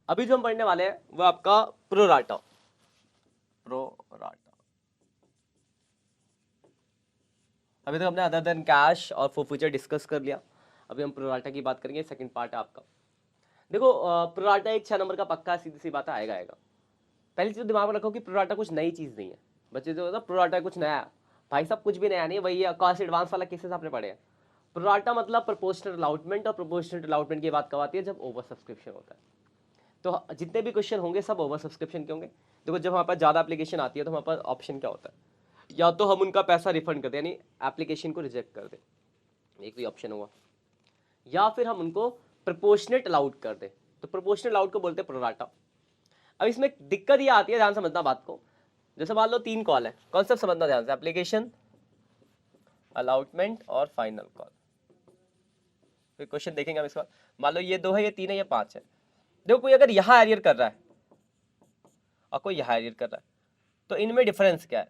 अभी जो हम पढ़ने वाले हैं वो आपका प्रोराटा। अभी तक हमने अदर देन कैश और फॉरफीचर डिस्कस कर लिया, अभी हम प्रोराटा की बात करेंगे, सेकंड पार्ट है आपका। देखो प्रोराटा एक 6 नंबर का पक्का है, सीधी सी बात है, आएगा। पहली चीज दिमाग में रखो कि प्रोराटा कुछ नई चीज नहीं है। बच्चे जो होता है प्रोराटा कुछ नया है, भाई साहब कुछ भी नया नहीं है, वही कॉस्ट एडवांस वाला केसेस आपने पढ़े हैं। प्रोराटा मतलब प्रोपोर्शनल अलाउटमेंट, और प्रोपोर्शनल अलाउटमेंट की बात कब आती है, जब ओवर सब्सक्रिप्शन होता है। तो जितने भी क्वेश्चन होंगे सब ओवर सब्सक्रिप्शन के होंगे। देखो जब हमारे पास ज़्यादा एप्लीकेशन आती है तो हमारे पास ऑप्शन क्या होता है, या तो हम उनका पैसा रिफंड कर दें यानी एप्लीकेशन को रिजेक्ट कर दें, एक भी ऑप्शन हुआ, या फिर हम उनको प्रोपोर्शनेट अलाउड कर दें। तो प्रोपोर्शनल अलाउड को बोलते हैं प्रोराटा। अब इसमें दिक्कत ये आती है, ध्यान समझना बात को, जैसे मान लो 3 कॉल है, कॉन्सेप्ट समझना ध्यान से, एप्लीकेशन, अलाउटमेंट और फाइनल कॉल। फिर क्वेश्चन देखेंगे हम इसका। मान लो ये 2 है, ये 3 है, ये 5 है। देखो कोई अगर यहाँ एरियर कर रहा है और कोई यहाँ एरियर कर रहा है, तो इनमें डिफरेंस क्या है।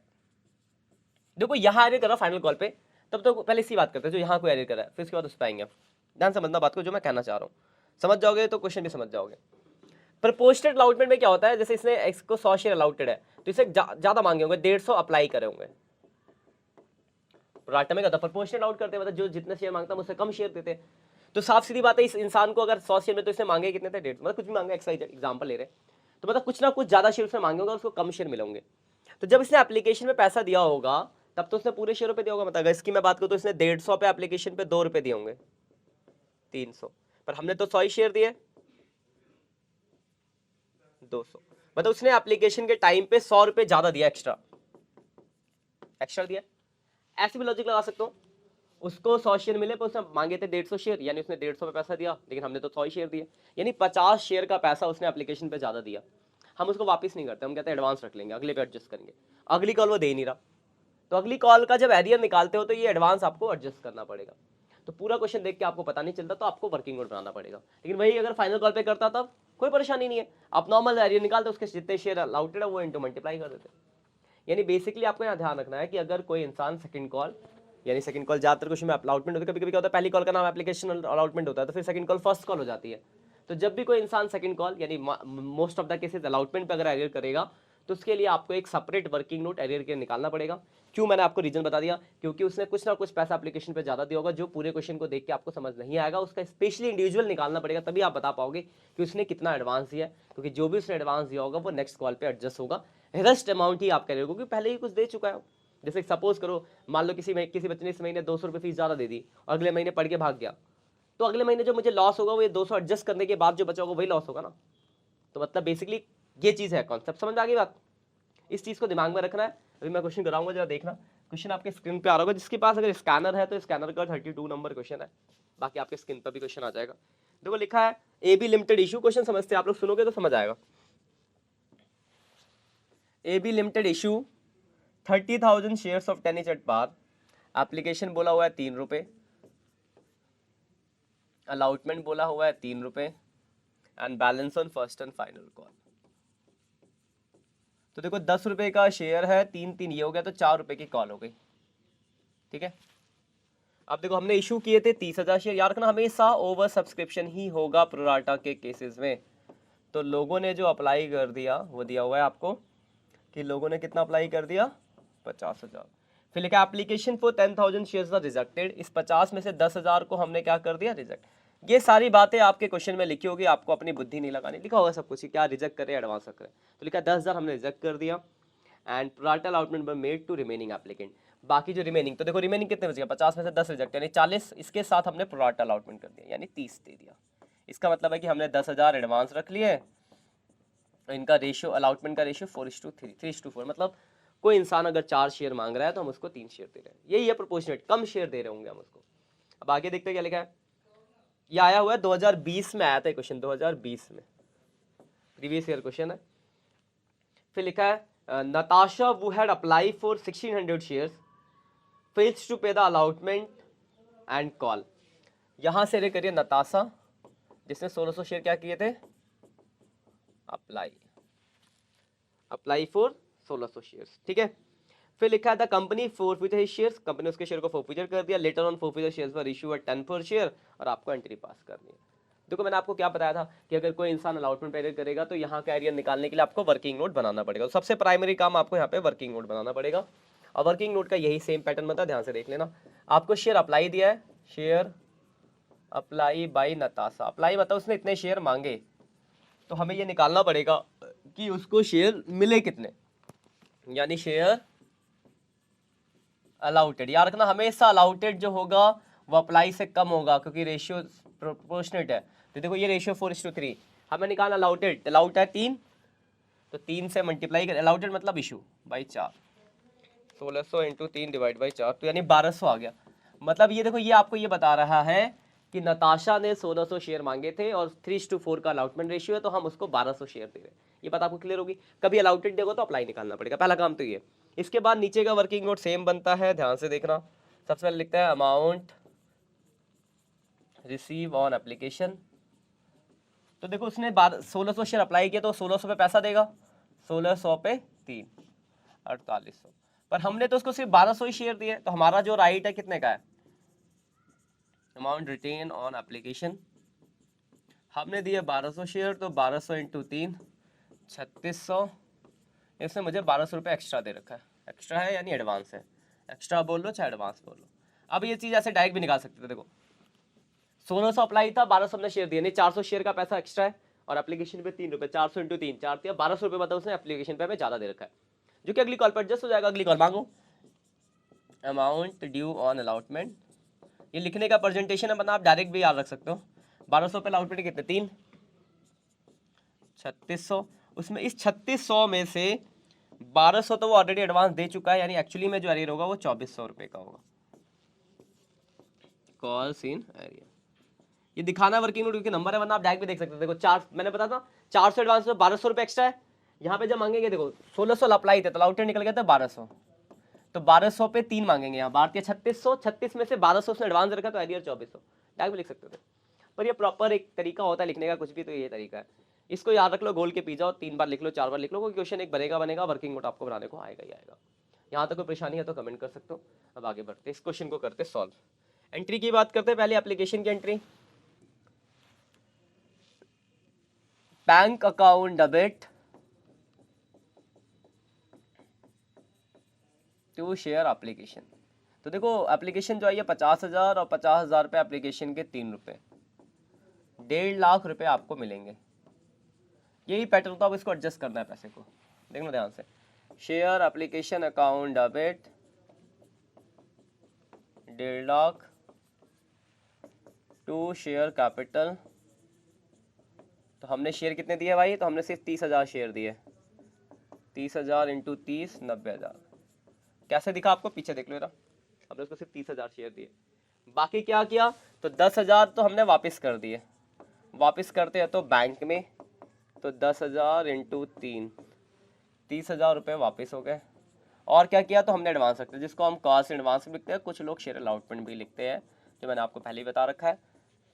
देखो यहाँ एरियर कर रहा है फाइनल कॉल पे, तब तो पहले इसी बात करते हैं, जो यहाँ कोई एरियर कर रहा है, फिर इसके बाद उस पर आएंगे। ध्यान समझना बात को, जो मैं कहना चाह रहा हूँ, समझ जाओगे तो क्वेश्चन भी समझ जाओगे। प्रपोर्शनेट अलाउटमेंट में क्या होता है, जैसे इसने एक्स को 100 शेयर अलाउटेड है, तो इसे ज्यादा मांगे होंगे, 150 अप्लाई करे होंगे। राटा में क्या था, प्रपोर्शनेट अलाउट करते हैं, मतलब जो जितने शेयर मांगता है उससे कम शेयर देते। तो साफ सीधी बात है, इस इंसान को अगर 100 शेयर में, तो इसने मांगे कितने थे, 150, मतलब कुछ भी मांगे, एग्जाम्पल ले रहे हैं, तो मतलब कुछ ना कुछ ज्यादा शेयर उसने मांगे होंगे, उसको कम शेयर मिले होंगे। तो जब इसने एप्लीकेशन में पैसा दिया होगा, तब तो उसने पूरे शेयरों पे दिया होगा। मतलब अगर इसकी मैं बात करूँ तो इसने 150 पे एप्लीकेशन पे 2 रुपए दिए होंगे, 300, पर हमने तो 100 ही शेयर दिए, 200, मतलब उसने एप्लीकेशन के टाइम पे 100 रुपए ज्यादा दिया, एक्स्ट्रा दिया। ऐसे भी लॉजिक लगा सकते हो, उसको 100 शेयर मिले पर उसने मांगे थे 150 शेयर, यानी उसने 150 पे पैसा दिया, लेकिन हमने तो 100 ही शेयर दिए, यानी 50 शेयर का पैसा उसने एप्लीकेशन पे ज्यादा दिया। हम उसको वापस नहीं करते, हम कहते हैं एडवांस रख लेंगे, अगले पे एडजस्ट करेंगे। अगली कॉल वो दे नहीं रहा, तो अगली कॉल का जब एरियर निकालते हो तो ये एडवांस आपको एडजस्ट करना पड़ेगा। तो पूरा क्वेश्चन देख के आपको पता नहीं चलता, तो आपको वर्किंग नोट बनाना पड़ेगा। लेकिन वही अगर फाइनल कॉल पे करता तब कोई परेशानी नहीं है, आप नॉर्मल एरियर निकालते, उसके जितने शेयर अलाउटेड है वो इंटू मल्टीप्लाई कर देते। यानी बेसिकली आपको यहाँ ध्यान रखना है कि अगर कोई इंसान सेकंड कॉल, यानी सेकंड कॉल ज्यादातर क्वेश्चन में अलाउटमेंट होता है, कभी कभी क्या होता है पहली कॉल का नाम एप्लीकेशन अलाउटमेंट होता है, तो फिर सेकंड कॉल फर्स्ट कॉल हो जाती है। तो जब भी कोई इंसान सेकंड कॉल यानी most of the cases allotment पे अगर एरियर करेगा, तो उसके लिए आपको एक सेपरेट वर्किंग नोट एरियर के निकालना पड़ेगा। क्यों, मैंने आपको रीजन बता दिया, क्योंकि उसने कुछ ना कुछ पैसा एप्लीकेशन पे ज्यादा दिया होगा, जो पूरे क्वेश्चन को देख के आपको समझ नहीं आएगा, उसका स्पेशली इंडिविजुअल निकालना पड़ेगा, तभी आप बता पाओगे कि उसने कितना एडवांस दिया है। क्योंकि जो भी उसने एडवांस दिया होगा वो नेक्स्ट कॉल पे एडजस्ट होगा, रेस्ट अमाउंट ही आप करेंगे, क्योंकि पहले ही कुछ दे चुका है। जैसे सपोज करो, मान लो किसी बच्चे ने इस महीने 200 रुपये फीस ज़्यादा दे दी और अगले महीने पढ़ के भाग गया, तो अगले महीने जो मुझे लॉस होगा वो ये 200 एडजस्ट करने के बाद जो बचा होगा वही लॉस होगा ना। तो मतलब बेसिकली ये चीज़ है, कॉन्सेप्ट समझ आ गई बात, इस चीज़ को दिमाग में रखना है। अभी मैं क्वेश्चन कराऊंगा, जरा देखना, क्वेश्चन आपके स्क्रीन पे आ रहा होगा, जिसके पास अगर स्कैनर है तो स्कैनर का 32 नंबर क्वेश्चन है, बाकी आपके स्क्रीन पर भी क्वेश्चन आ जाएगा। देखो लिखा है A B limited issue, question समझते हैं आप लोग, सुनोगे तो समझ आएगा। A B limited issue 30,000 shares of 10 at par, application बोला हुआ है 3 रुपए, अलाउटमेंट बोला हुआ है 3 रुपए, and balance on first and final call. तो देखो 10 रुपए का शेयर है, 3 ये हो गया, तो 4 रुपए की कॉल हो गई, ठीक है। अब देखो हमने इशू किए थे 30,000 शेयर, याद रखना हमेशा ओवर सब्सक्रिप्शन ही होगा प्रोराटा के केसेस में। तो लोगों ने जो अप्लाई कर दिया वो दिया हुआ है आपको, कि लोगों ने कितना अप्लाई कर दिया, 50,000। फिर लिखा application for 10,000 shares are rejected, इस 50 में से 10,000 को हमने क्या कर दिया, रिजेक्ट। ये सारी बातें आपके क्वेश्चन में लिखी होगी, आपको अपनी बुद्धि नहीं लगानी, लिखा होगा सब कुछ क्या रिजेक्ट करे, एडवांस करे। तो लिखा 10,000 हमने रिजेक्ट कर दिया, and pro rata allotment were made to remaining applicant. बाकी जो रिमेनिंग, तो देखो रिमेनिंग कितने बच गया, 50 में से 10 रिजेक्ट, यानी 40, इसके साथ हमने प्रोराटा अलाउटमेंट कर दिया, यानी 30 दे दिया। इसका मतलब है कि हमने 10,000 एडवांस रख लिए, इनका रेशियो, अलाउटमेंट का रेशियो 4:3, 3:4, मतलब कोई इंसान अगर 4 शेयर मांग रहा है तो हम उसको 3 शेयर दे रहे हैं, यही है प्रोपोर्शनेट, कम शेयर दे रहे होंगे हम उसको। अब आगे देखते हैं क्या लिखा है, ये आया हुआ है 2020 में, आया था क्वेश्चन 2020 में, प्रीवियस ईयर क्वेश्चन है। फिर लिखा है Natasha who had applied for 1600 shares, fails to pay the allotment and call. यहां से रे करिए नताशा, जिसने 1600 शेयर क्या किए थे, अप्लाई फॉर 1600 शेयर्स, ठीक है। फिर लिखा है the company forfeited his shares, company ने उसके शेयर को फॉरफीटर कर दिया, later on forfeited shares were issue at 10 per share, और आपको एंट्री पास करनी है। देखो मैंने आपको क्या बताया था कि अगर कोई इंसान अलॉटमेंट पे एरियर करेगा तो यहाँ का एरियर निकालने के लिए आपको वर्किंग नोट बनाना पड़ेगा। तो सबसे प्राइमरी काम आपको यहाँ पे वर्किंग नोट बनाना पड़ेगा, और वर्किंग नोट का यही सेम पैटर्न बनता है, ध्यान से देख लेना। आपको शेयर अप्लाई दिया है, share apply by Natasha, apply मतलब उसने इतने शेयर मांगे, तो हमें ये निकालना पड़ेगा कि उसको शेयर मिले कितने, यानी शेयर अलाउटेड। याद रखना हमेशा अलाउटेड जो होगा वो अप्लाई से कम होगा, क्योंकि रेशियो प्रोपोर्शनेट है। तो देखो ये रेशियो 4:3, हमें निकालना अलाउटेड, अलाउट है 3, तो 3 से मल्टीप्लाई कर, अलाउटेड मतलब issue by 4, 1600 into 3 divide by 4, तो यानी 1200 आ गया। मतलब ये देखो ये आपको ये बता रहा है कि नताशा ने 1600 शेयर मांगे थे और 3:4 का अलाउटमेंट रेशियो है, तो हम उसको 1200 शेयर दे रहे हैं। ये बात आपको क्लियर होगी। कभी अलाउटेड देखो तो अप्लाई निकालना पड़ेगा, पहला काम तो ये। इसके बाद नीचे का वर्किंग नोट सेम बनता है, ध्यान से देखना। सबसे पहले लिखता है अमाउंट रिसीव ऑन एप्लीकेशन। तो देखो उसने 1600 शेयर अप्लाई किया तो 1600 पे पैसा देगा, 1600 पे 3, 4800, पर हमने तो उसको सिर्फ 1200 ही शेयर दिए, तो हमारा जो राइट है कितने का है, अमाउंट रिटेन ऑन एप्लीकेशन हमने दिए 1200 शेयर, तो 1200 इंटू 3 3600, इसने मुझे 1200 रुपये एक्स्ट्रा दे रखा है। एक्स्ट्रा है यानी एडवांस है, एक्स्ट्रा बोल लो चाहे एडवांस बोल लो। अब ये चीज़ ऐसे डायरेक्ट भी निकाल सकते थे। देखो 1600 अप्लाई था, 1200 हमने शेयर दिया, नहीं 400 शेयर का पैसा एक्स्ट्रा है, और एप्लीकेशन पे 3 रुपये, 400 इंटू 3 4 दिया, 1200 रुपये मतलब उसने एप्लीकेशन पे हमें ज़्यादा दे रखा है, जो कि अगली कॉल पर एडजस्ट हो जाएगा। अगली कॉल मांगो अमाउंट ड्यू ऑन अलाउटमेंट, ये लिखने का प्रेजेंटेशन है, बना आप डायरेक्ट भी याद रख सकते हो। 1200 पे अलाउटमेंट कितने, 3, 3600, उसमें इस 3600 में से 1200 तो वो ऑलरेडी एडवांस दे चुका है, यानी एक्चुअली में जो एरियर होगा वो 2400 रुपये का होगा। कॉल्स इन एरियर ये दिखाना वर्किंग नोट क्योंकि नंबर है, वरना आप डायरेक्ट भी देख सकते हो। देखो 4 मैंने बताया था 400 एडवांस में 1200 रुपये एक्स्ट्रा है, यहाँ पे जब मांगेंगे देखो 1600 अप्लाई थे तो अलाउटेड निकल गया था 1200, तो 1200 पे 3 मांगेंगे, यहाँ बात 3600, 36 में से 1200 उसने एडवांस रखा तो एरियर 2400, डायरेक्ट भी लिख सकते थे। पर ये प्रॉपर एक तरीका होता है लिखने का कुछ भी, तो ये तरीका है। इसको याद रख लो, गोल के पी जाओ, 3 बार लिख लो, 4 बार लिख लो, कोई क्वेश्चन एक बनेगा, वर्किंग नोट आपको बनाने को आएगा ही आएगा। यहाँ तक कोई परेशानी है तो कमेंट कर सकते हो। अब आगे बढ़ते इस क्वेश्चन को करते सॉल्व। एंट्री की बात करते हैं, पहले एप्लीकेशन की entry. Bank account debit to share application. तो देखो एप्लीकेशन जो आई है 50,000 और 50,000 पे एप्लीकेशन के 3 रुपये, 1.5 लाख रुपए आपको मिलेंगे। यही पैटर्न होता है, अब इसको एडजस्ट करना है पैसे को, देखना ध्यान से। Share application account debit 1.5 lakh to share capital, तो हमने शेयर कितने दिए भाई, तो हमने सिर्फ 30,000 शेयर दिए, 30,000 इंटू 30 90,000। कैसे दिखा आपको, पीछे देख लो जरा, हमने उसको सिर्फ 30,000 शेयर दिए। बाकी क्या किया, तो 10,000 तो हमने वापस कर दिए, वापस करते हैं तो बैंक में, तो 10,000 इंटू 3 30,000 रुपये वापस हो गए। और क्या किया, तो हमने एडवांस रखते हैं, जिसको हम कॉस्ट एडवांस लिखते हैं, कुछ लोग शेयर अलाउटमेंट भी लिखते हैं, जो मैंने आपको पहले ही बता रखा है।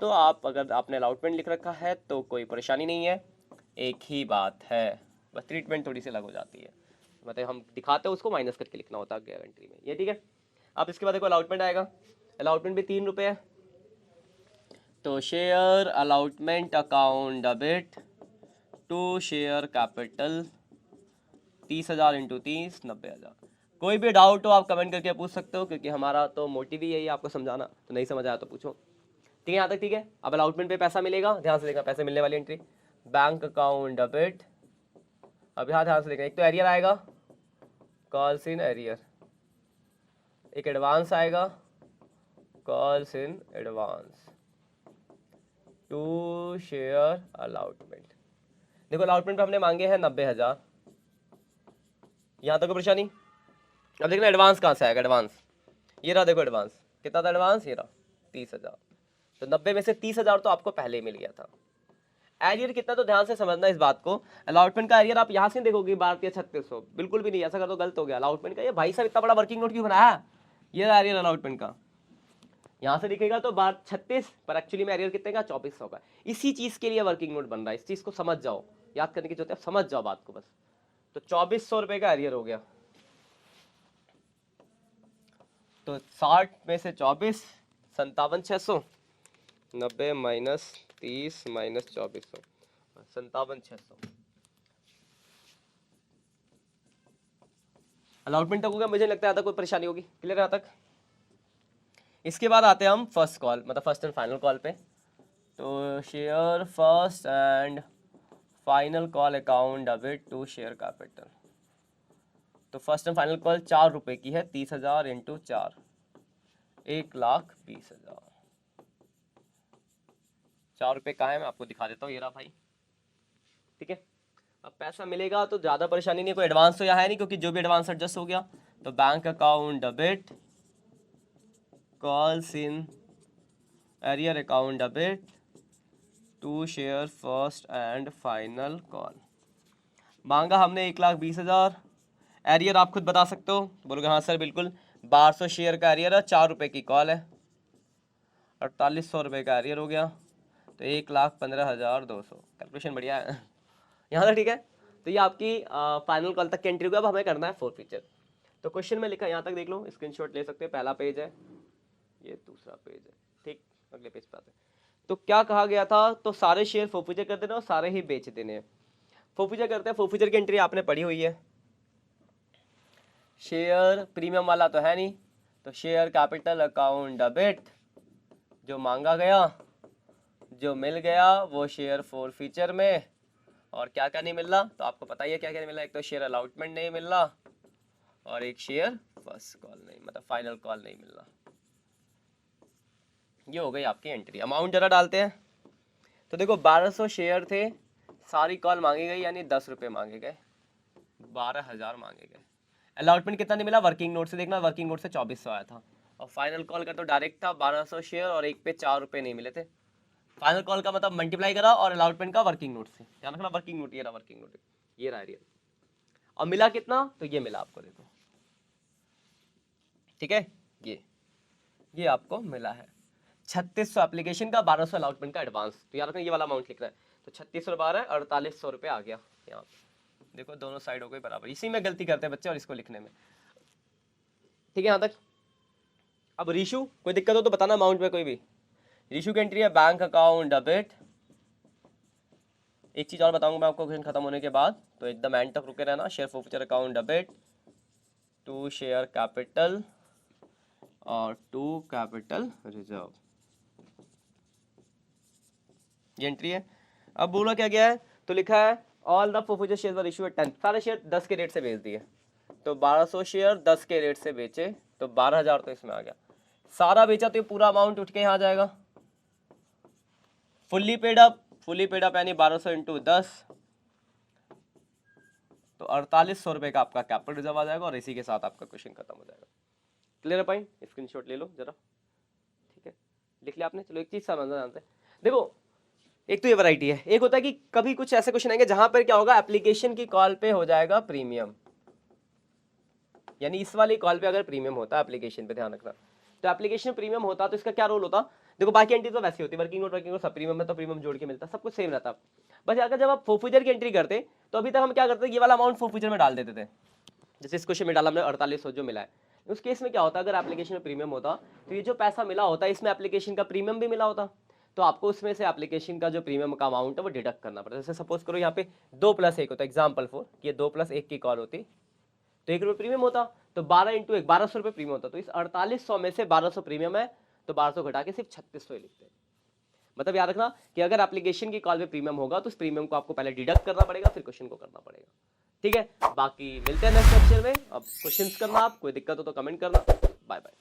तो आप अगर आपने अलाउटमेंट लिख रखा है तो कोई परेशानी नहीं है, एक ही बात है, बस ट्रीटमेंट थोड़ी सी अलग हो जाती है, मतलब हम दिखाते हैं उसको माइनस करके लिखना होता है गारंटी में, ये ठीक है। अब इसके बाद देखो अलाउटमेंट आएगा, अलाउटमेंट भी 3 रुपये है, तो share allotment account debit to share capital 30,000 into 30 90,000। कोई भी डाउट हो आप कमेंट करके पूछ सकते हो, क्योंकि हमारा तो मोटिव ही यही आपको समझाना, तो नहीं समझ आया तो पूछो, ठीक है यहाँ तक ठीक है। अब अलाउटमेंट पे पैसा मिलेगा, ध्यान से देखना पैसे मिलने वाली एंट्री, बैंक अकाउंट डेबिट। अब यहाँ ध्यान से देखना, एक तो एरियर आएगा कॉल्स इन एरियर, एक एडवांस आएगा calls in advance to share allotment. देखो अलाउटमेंट पे हमने मांगे हैं 90,000, यहाँ तक परेशानी। अब देखना एडवांस कहाँ से आएगा, एडवांस ये रहा, देखो एडवांस कितना था, एडवांस ये रहा 30,000, तो 90 में से 30,000 तो आपको पहले ही मिल गया था। एरियर कितना, तो ध्यान से समझना इस बात को, अलाउटमेंट का एरियर आप यहाँ से देखोगे 3600, बिल्कुल भी नहीं, ऐसा कर तो गलत हो गया। अलाउटमेंट का ये भाई साहब इतना बड़ा वर्किंग नोट क्यों बनाया, ये एरियर अलाउटमेंट का यहाँ से दिखेगा तो 36, पर एक्चुअली में एरियर कितने का 2400 का। इसी चीज़ के लिए वर्किंग नोट बन रहा है, इस चीज़ को समझ जाओ, याद करने की जरूरत है, समझ जाओ बात को बस। तो 2400 रुपये का एरियर हो गया, तो 60 में से 24 57,600, 90 माइनस 30 माइनस 2400 57,600। अलॉटमेंट तक हो गया, मुझे लगता है कोई परेशानी होगी, क्लियर है यहाँ तक। इसके बाद आते हैं हम फर्स्ट कॉल, मतलब फर्स्ट एंड फाइनल कॉल पे। तो share first and final call account debit to share capital. तो फर्स्ट एंड फाइनल कॉल 4 रुपये की है, 30,000 इंटू 4, 1,20,000। 4 रुपये कहाँ है, मैं आपको दिखा देता हूँ, ये रहा भाई, ठीक है। अब पैसा मिलेगा तो ज़्यादा परेशानी नहीं, कोई एडवांस तो यहाँ है नहीं, क्योंकि जो भी एडवांस एडजस्ट हो गया। तो bank account debit, calls in arrear account debit to share first and final call. मांगा हमने 1,20,000। एरियर आप खुद बता सकते हो, बोलोगे हाँ सर बिल्कुल, 1200 शेयर का एरियर है, 4 रुपये की कॉल है, 4800 रुपये का एरियर हो गया, तो 1,15,200। कैलकुलेशन बढ़िया है यहाँ तक, ठीक है। तो ये आपकी फाइनल कॉल तक की एंट्री हुआ। अब हमें करना है फोरफीचर। तो क्वेश्चन में लिखा है, यहाँ तक देख लो, स्क्रीनशॉट ले सकते हैं। पहला पेज है, ये दूसरा पेज है, ठीक। अगले पेज पे आते हैं। तो क्या कहा गया था, तो सारे शेयर फोरफीचर कर देना और सारे ही बेच देने हैं। फोरफीचर करते हैं। फोरफीचर की एंट्री आपने पढ़ी हुई है। शेयर प्रीमियम वाला तो है नहीं, तो शेयर कैपिटल अकाउंट डेबिट, जो मांगा गया, जो मिल गया वो शेयर फोरफीचर में। और क्या क्या नहीं मिल रहा, तो आपको पता ही है क्या क्या नहीं मिल रहा। एक तो शेयर अलॉटमेंट नहीं मिल रहा, और एक शेयर फर्स्ट कॉल नहीं, मतलब फाइनल कॉल नहीं मिल रहा। ये हो गई आपकी एंट्री। अमाउंट जरा डालते हैं। तो देखो 1200 शेयर थे, सारी कॉल मांगी गई, यानी 10 रुपये मांगे गए, 12,000 मांगे गए। अलॉटमेंट कितना नहीं मिला, वर्किंग नोट से देखना, वर्किंग नोट से 2400 आया था। और फाइनल कॉल का तो डायरेक्ट था 1200 शेयर, और एक पे 4 रुपये नहीं मिले थे। फाइनल कॉल का मतलब मल्टीप्लाई करा, और अलॉटमेंट का वर्किंग नोट से, ध्यान रखना वर्किंग नोट, ये रहा वर्किंग नोट, ये रहा एरियर। और मिला कितना, तो ये मिला आपको, देखो, ठीक है। ये आपको मिला है 3600 एप्लीकेशन का, 1200 अलॉटमेंट का एडवांस। तो यार ये वाला अमाउंट लिखना है। तो 3600 12 है, 4800 रुपये आ गया यहाँ पे। देखो दोनों साइड हो गई बराबर। इसी में गलती करते हैं बच्चे, और इसको लिखने में, ठीक है यहाँ तक। अब रीशू, कोई दिक्कत हो तो बताना अमाउंट में कोई भी। रीशू की एंट्री है बैंक अकाउंट डेबिट। एक चीज़ और बताऊंगा मैं आपको क्वेश्चन खत्म होने के बाद, तो एकदम एंड तक रुके रहना। Share forfeiture account debit to share capital और टू कैपिटल रिजर्व, ये एंट्री है। अब बोला क्या गया है, तो लिखा है all the forfeiture share were issue at 10। सारे शेयर 10 के रेट से बेच दिए। तो 1200 शेयर 10 के रेट से बेचे, तो 12,000 तो इसमें आ गया। सारा बेचा तो ये पूरा अमाउंट उठ के यहाँ जाएगा। फुल्ली पेड अप यानी 1200 इंटू 10, तो 4800 रुपये का आपका कैपिटल रिजर्व आ जाएगा। और इसी के साथ आपका क्वेश्चन खत्म हो जाएगा। क्लियर है पॉइंट? स्क्रीनशॉट ले लो जरा, ठीक है, लिख लिया आपने। चलो एक चीज समझना जानते हैं, देखो एक तो ये वैरायटी है, एक होता है कि कभी कुछ ऐसे क्वेश्चन आएंगे जहां पर क्या होगा, एप्लीकेशन की कॉल पे हो जाएगा प्रीमियम, यानी इस वाली कॉल पे अगर प्रीमियम होता है एप्लीकेशन पे, ध्यान रखना। तो एप्लीकेशन प्रीमियम होता तो इसका क्या रोल होता, देखो बाकी एंट्री तो वैसी होती है, वर्किंग नोट सब प्रीमियम में, तो प्रीमियम जोड़ के मिलता, सब कुछ सेम रहता। बस अगर जब आप फोरफीचर की एंट्री करते, तो अभी तक हम क्या करते, ये वाला अमाउंट फोरफीचर में डाल देते थे। जैसे इस क्वेश्चन में डाला हमने 4800 जो मिला है। उस केस में क्या होता, अगर एप्लीकेशन में प्रीमियम होता, तो ये जो पैसा मिला होता, इसमें एप्लीकेशन का प्रीमियम भी मिला होता, तो आपको उसमें से एप्लीकेशन का जो प्रीमियम का अमाउंट है वो डिडक्ट करना पड़ता है। जैसे सपोज करो यहाँ पे 2+1 होता है, एग्जाम्पल 4, ये 2+1 की कॉल होती, तो 1 रुपये प्रीमियम होता, तो 12 इंटू 1 1200 रुपये प्रीमियम होता। तो इस 4800 में से 1200 प्रीमियम है, तो 1200 घटा के सिर्फ 3600 ही लिखते हैं। मतलब याद रखना कि अगर एप्लीकेशन की कॉल पे प्रीमियम होगा, तो उस प्रीमियम को आपको पहले डिडक्ट करना पड़ेगा, फिर क्वेश्चन को करना पड़ेगा, ठीक है। बाकी मिलते हैं नेक्स्ट लेक्चर में। अब क्वेश्चंस करना, आप कोई दिक्कत हो तो कमेंट करना। Bye bye.